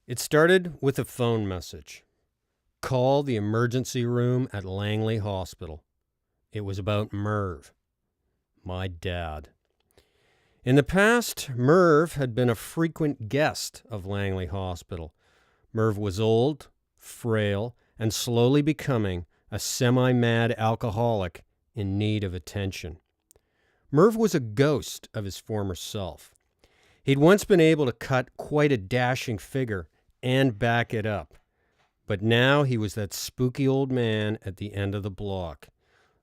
It started with a phone message. Call the emergency room at Langley Hospital. It was about Merv, my dad. In the past, Merv had been a frequent guest of Langley Hospital. Merv was old, frail, and slowly becoming a semi-mad alcoholic in need of attention. Merv was a ghost of his former self. He'd once been able to cut quite a dashing figure and back it up. But now he was that spooky old man at the end of the block,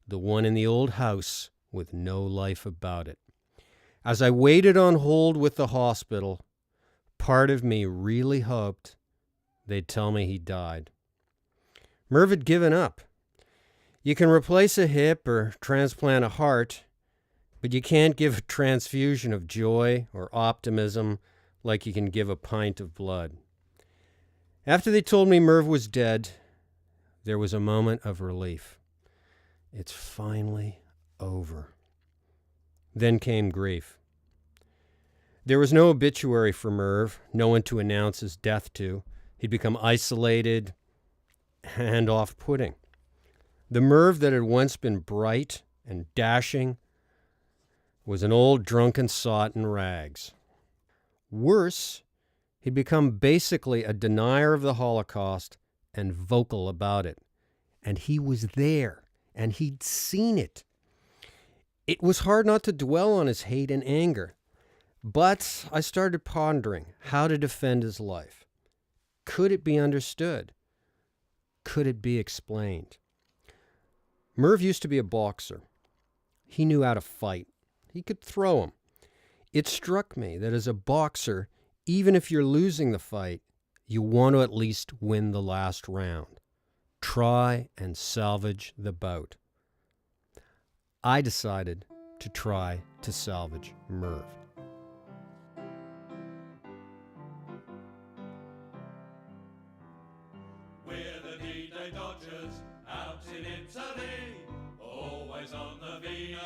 the one in the old house with no life about it. As I waited on hold with the hospital, part of me really hoped they'd tell me he died. Merv had given up. You can replace a hip or transplant a heart, but you can't give a transfusion of joy or optimism like you can give a pint of blood. After they told me Merv was dead, there was a moment of relief. It's finally over. Then came grief. There was no obituary for Merv, no one to announce his death to. He'd become isolated and off-putting. The Merv that had once been bright and dashing was an old drunken sot in rags. Worse, he'd become basically a denier of the Holocaust and vocal about it. And he was there, and he'd seen it. It was hard not to dwell on his hate and anger, but I started pondering how to defend his life. Could it be understood? Could it be explained? Merv used to be a boxer. He knew how to fight. He could throw him. It struck me that as a boxer, even if you're losing the fight, you want to at least win the last round. Try and salvage the bout. I decided to try to salvage Merv. We're the D-Day Dodgers out in Italy, always on the Vino,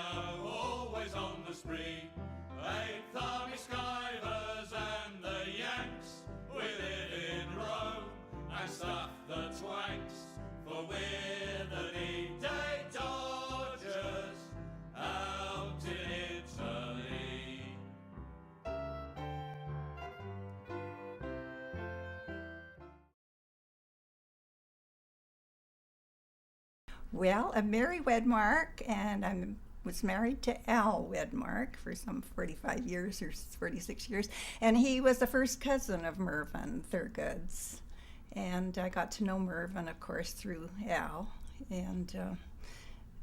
always on the spree. 8th Army Skivers and the Yanks, we live in Rome and stuff the twanks, for we're the D-Day Dodgers out in Italy. Well, I'm Mary Wedmark, and I was married to Al Wedmark for some 45 years or 46 years, and he was the first cousin of Mervyn Thurgood's. And I got to know Mervyn, of course, through Al, and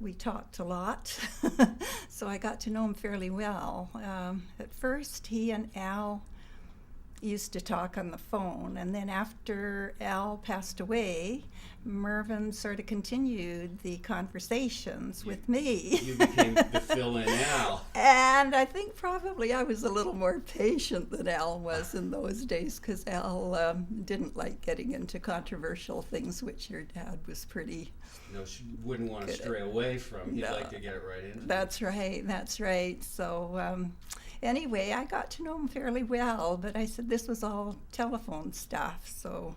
we talked a lot, so I got to know him fairly well. At first, he and Al used to talk on the phone, and then after Al passed away, Mervyn sort of continued the conversations with me. You became the fill-in Al. And I think probably I was a little more patient than Al was in those days, because Al didn't like getting into controversial things, which your dad was pretty... No, she wouldn't want to stray away from. He'd like to get it right into. That's right. So anyway, I got to know him fairly well, but I said this was all telephone stuff, so...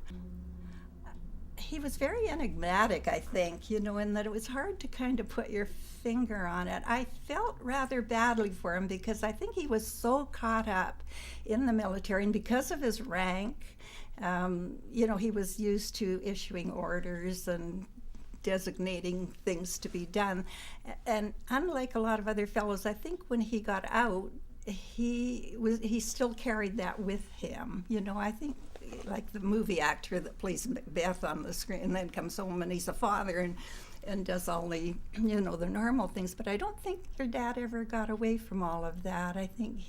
He was very enigmatic, I think, in that it was hard to kind of put your finger on it. I felt rather badly for him because I think he was so caught up in the military, and because of his rank, he was used to issuing orders and designating things to be done. And unlike a lot of other fellows, I think when he got out, he still carried that with him. I think like the movie actor that plays Macbeth on the screen and then comes home and he's a father and does all the, the normal things. But I don't think your dad ever got away from all of that. I think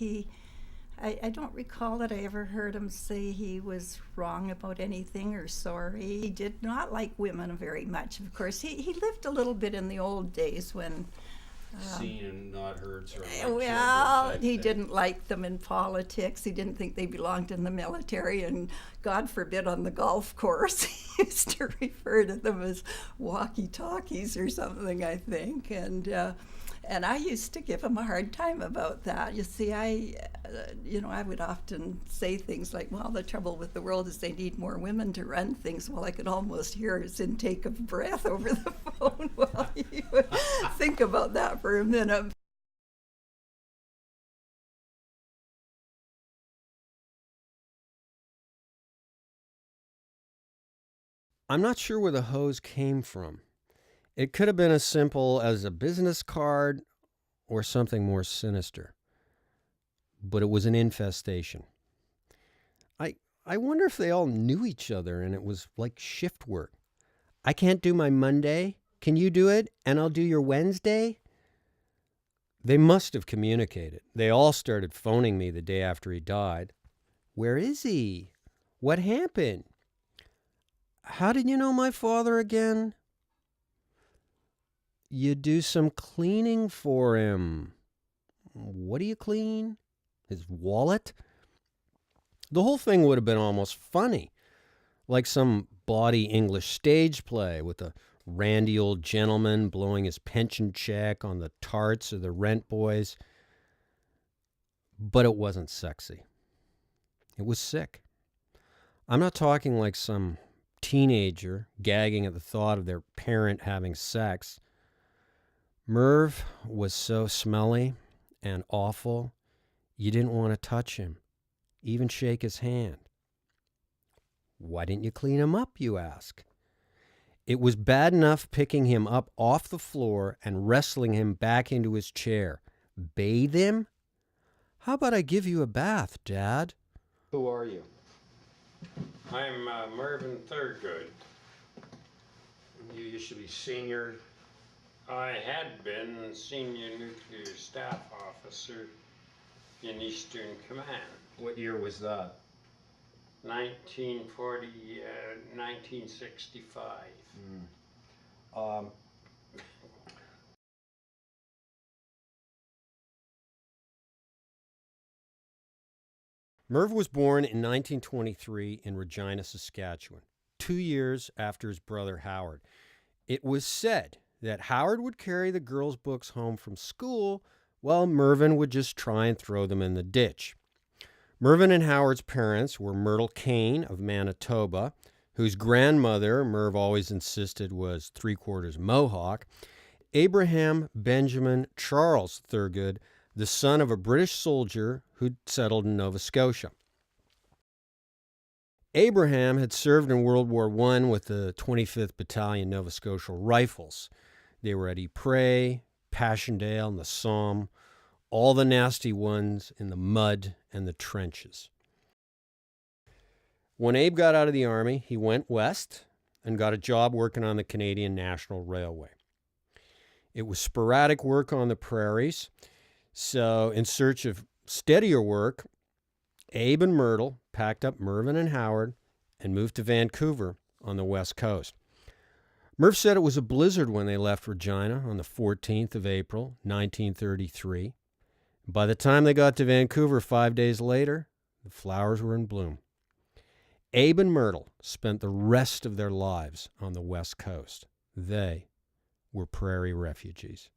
I don't recall that I ever heard him say he was wrong about anything or sorry. He did not like women very much, of course. He lived a little bit in the old days when... seen and not heard sort of like well, he didn't like them in politics. He didn't think they belonged in the military, and God forbid on the golf course. He used to refer to them as walkie-talkies or something, I think. And And I used to give him a hard time about that. You see, I would often say things like, well, the trouble with the world is they need more women to run things. Well, I could almost hear his intake of breath over the phone while he would think about that for a minute. I'm not sure where the hose came from. It could have been as simple as a business card or something more sinister. But it was an infestation. I wonder if they all knew each other and it was like shift work. I can't do my Monday. Can you do it? And I'll do your Wednesday? They must have communicated. They all started phoning me the day after he died. Where is he? What happened? How did you know my father again? You do some cleaning for him. What do you clean? His wallet? The whole thing would have been almost funny, like some bawdy English stage play with a randy old gentleman blowing his pension check on the tarts or the rent boys. But it wasn't sexy. It was sick. I'm not talking like some teenager gagging at the thought of their parent having sex. Merv was so smelly and awful, you didn't want to touch him, even shake his hand. Why didn't you clean him up, you ask? It was bad enough picking him up off the floor and wrestling him back into his chair. Bathe him? How about I give you a bath, Dad? Who are you? I'm Mervyn Thurgood. You used to be senior. I had been senior nuclear staff officer in Eastern Command. What year was that? 1965. Merv was born in 1923 in Regina, Saskatchewan, 2 years after his brother Howard. It was said that Howard would carry the girls' books home from school while Mervyn would just try and throw them in the ditch. Mervyn and Howard's parents were Myrtle Kane of Manitoba, whose grandmother, Merv always insisted, was 3/4 Mohawk, Abraham Benjamin Charles Thurgood, the son of a British soldier who'd settled in Nova Scotia. Abraham had served in World War I with the 25th Battalion Nova Scotia Rifles. They were at Ypres, Passchendaele, and the Somme, all the nasty ones in the mud and the trenches. When Abe got out of the Army, he went west and got a job working on the Canadian National Railway. It was sporadic work on the prairies, so in search of steadier work, Abe and Myrtle packed up Mervyn and Howard and moved to Vancouver on the west coast. Merv said it was a blizzard when they left Regina on the 14th of April, 1933. By the time they got to Vancouver 5 days later, the flowers were in bloom. Abe and Myrtle spent the rest of their lives on the west coast. They were prairie refugees.